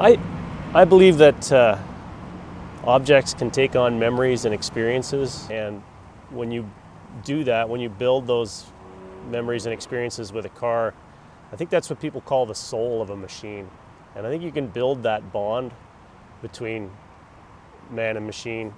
I, I believe that objects can take on memories and experiences, and when you do that, when you build those memories and experiences with a car, I think that's what people call the soul of a machine. And I think you can build that bond between man and machine.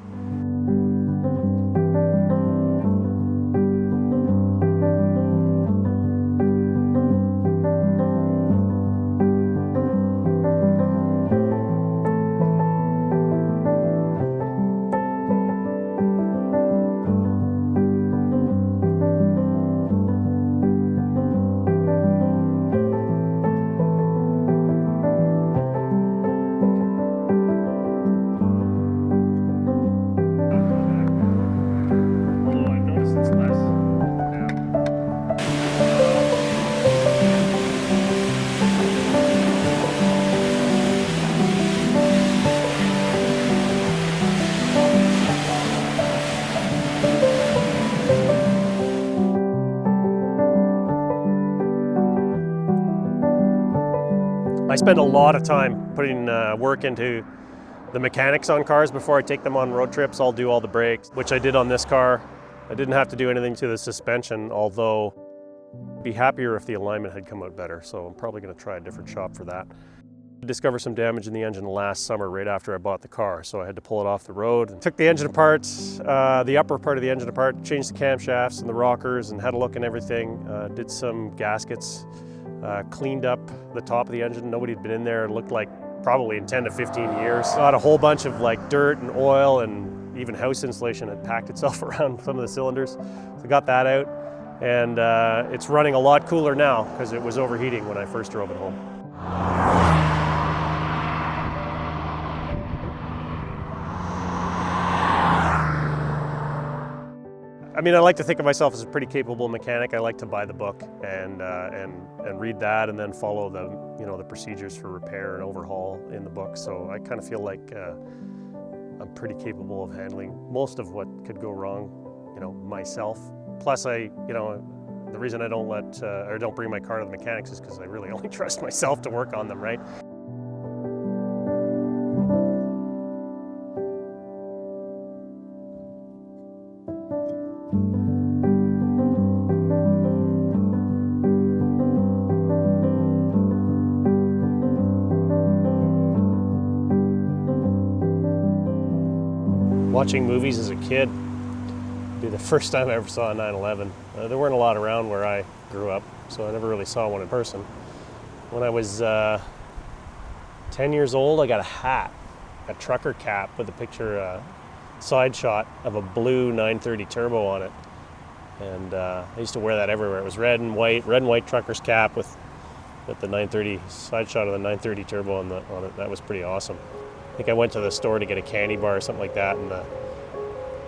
I spend a lot of time putting work into the mechanics on cars before I take them on road trips. I'll do all the brakes, which I did on this car. I didn't have to do anything to the suspension, although I'd be happier if the alignment had come out better, so I'm probably going to try a different shop for that. I discovered some damage in the engine last summer right after I bought the car, so I had to pull it off the road. And took the engine apart, the upper part of the engine apart, changed the camshafts and the rockers and had a look and everything. Did some gaskets. Cleaned up the top of the engine. Nobody had been in there. It looked like probably in 10 to 15 years. Got a whole bunch of like dirt and oil, and even house insulation had packed itself around some of the cylinders. So got that out, and it's running a lot cooler now because it was overheating when I first drove it home. I mean, I like to think of myself as a pretty capable mechanic. I like to buy the book and read that, and then follow the procedures for repair and overhaul in the book. So I kind of feel like I'm pretty capable of handling most of what could go wrong, myself. Plus, the reason I don't bring my car to the mechanics is because I really only trust myself to work on them, right? Watching movies as a kid, it'd be the first time I ever saw a 911. There weren't a lot around where I grew up, so I never really saw one in person. When I was 10 years old, I got a hat, a trucker cap with a picture, side shot of a blue 930 turbo on it. And I used to wear that everywhere. It was red and white trucker's cap with the 930, side shot of the 930 turbo on it. That was pretty awesome. I think I went to the store to get a candy bar or something like that,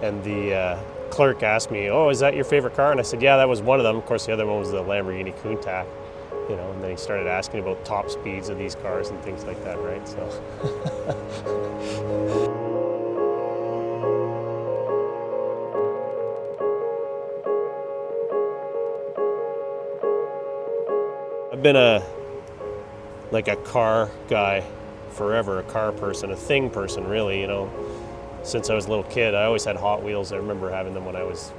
and the clerk asked me, "Oh, is that your favorite car?" And I said, "Yeah, that was one of them." Of course, the other one was the Lamborghini Countach, and then he started asking about top speeds of these cars and things like that, right? So. I've been a car guy forever, a car person, a thing person, really, since I was a little kid. I always had Hot Wheels. I remember having them when I was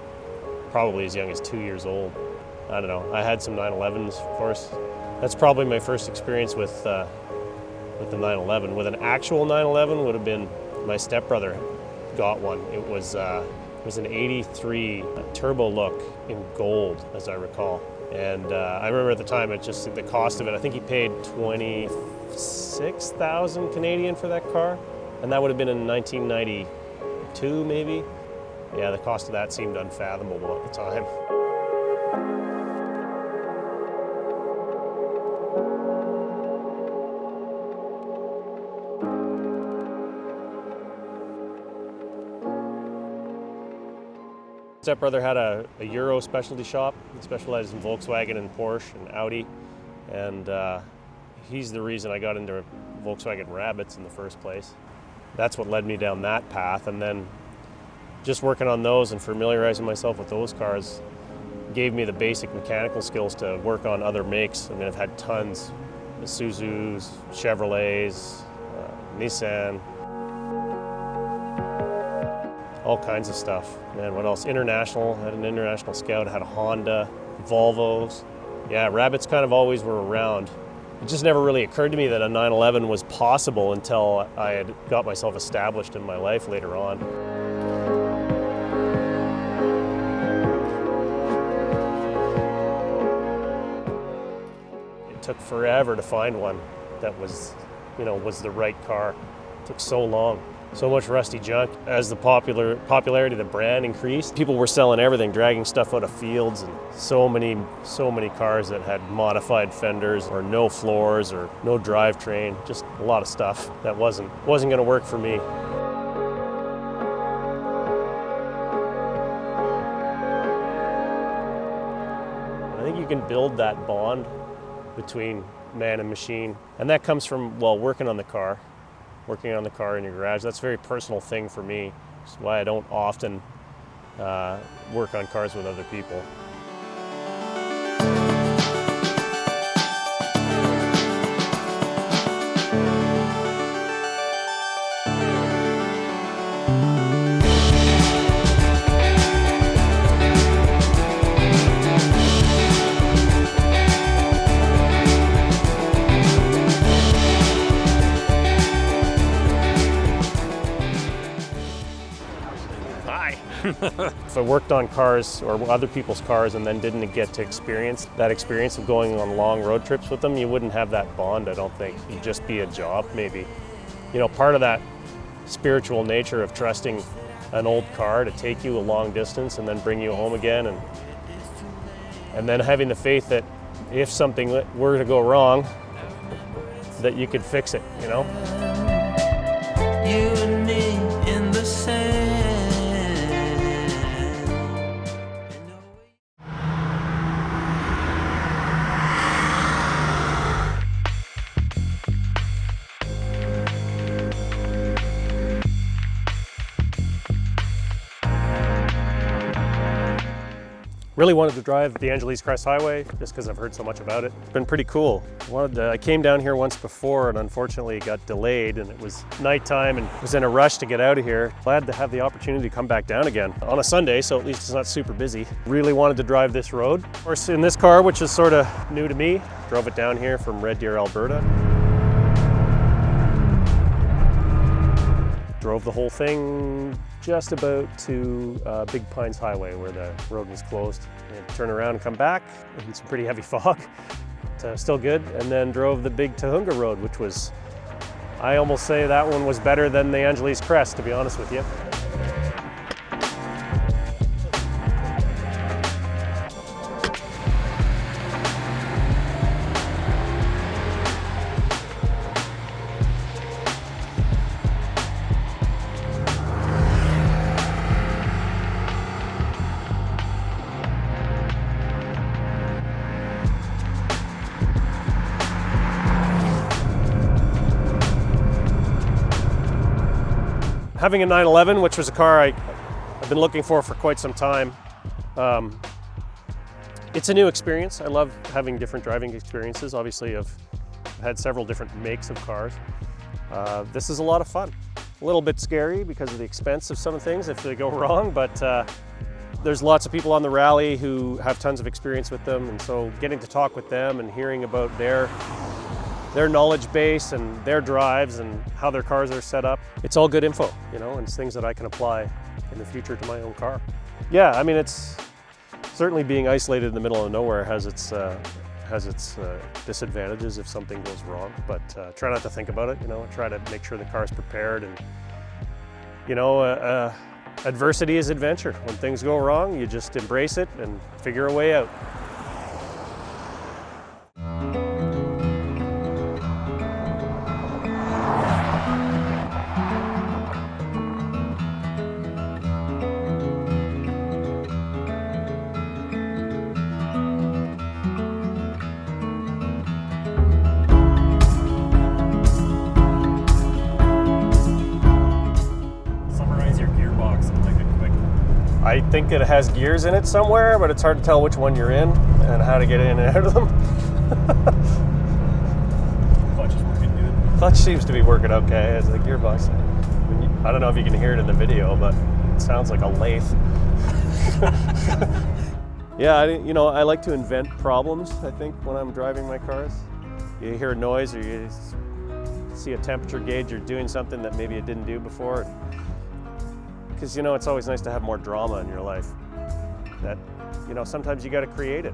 probably as young as 2 years old. I don't know. I had some 911s, of course. That's probably my first experience with the 911. With an actual 911 would have been my stepbrother got one. It was an 83 turbo look in gold, as I recall. And I remember at the time, the cost of it, I think he paid 26,000 Canadian for that car. And that would have been in 1992, maybe. Yeah, the cost of that seemed unfathomable at the time. Stepbrother had a Euro specialty shop. He specialized in Volkswagen and Porsche and Audi, and he's the reason I got into Volkswagen Rabbits in the first place. That's what led me down that path, and then just working on those and familiarizing myself with those cars gave me the basic mechanical skills to work on other makes. I mean, I've had tons, Isuzus, Chevrolets, Nissan, all kinds of stuff. Man, what else? International, had an International Scout, had a Honda, Volvos. Yeah, rabbits kind of always were around. It just never really occurred to me that a 911 was possible until I had got myself established in my life later on. It took forever to find one that was, was the right car. It took so long. So much rusty junk. As the popularity of the brand increased, people were selling everything, dragging stuff out of fields, and so many cars that had modified fenders or no floors or no drivetrain, just a lot of stuff that wasn't going to work for me. I think you can build that bond between man and machine, and that comes from, working on the car in your garage. That's a very personal thing for me. That's why I don't often work on cars with other people. If I worked on cars or other people's cars and then didn't get to experience that experience of going on long road trips with them, you wouldn't have that bond, I don't think. It'd just be a job, maybe. Part of that spiritual nature of trusting an old car to take you a long distance and then bring you home again, and then having the faith that if something were to go wrong, that you could fix it, You and me in the sand. Really wanted to drive the Angeles Crest Highway just because I've heard so much about it. It's been pretty cool. I came down here once before and unfortunately got delayed, and it was nighttime and was in a rush to get out of here. Glad to have the opportunity to come back down again on a Sunday, so at least it's not super busy. Really wanted to drive this road. Of course, in this car, which is sort of new to me, drove it down here from Red Deer, Alberta. Drove the whole thing just about to Big Pines Highway where the road was closed. And turn around and come back in some pretty heavy fog, but still good. And then drove the Big Tahunga Road, which was, I almost say that one was better than the Angeles Crest, to be honest with you. Having a 911, which was a car I've been looking for quite some time, it's a new experience. I love having different driving experiences. Obviously, I've had several different makes of cars. This is a lot of fun. A little bit scary because of the expense of some things if they go wrong, but there's lots of people on the rally who have tons of experience with them, and so getting to talk with them and hearing about their knowledge base and their drives and how their cars are set up. It's all good info, and it's things that I can apply in the future to my own car. Yeah, I mean, it's certainly being isolated in the middle of nowhere has its disadvantages if something goes wrong, but try not to think about it, try to make sure the car's prepared, and adversity is adventure. When things go wrong, you just embrace it and figure a way out. I think it has gears in it somewhere, but it's hard to tell which one you're in and how to get in and out of them. Clutch is working good. clutch seems to be working okay. It's like gearbox. I don't know if you can hear it in the video, but it sounds like a lathe. Yeah, I like to invent problems, I think, when I'm driving my cars. You hear a noise or you see a temperature gauge, you're doing something that maybe it didn't do before. Because, it's always nice to have more drama in your life. That, sometimes you got to create it.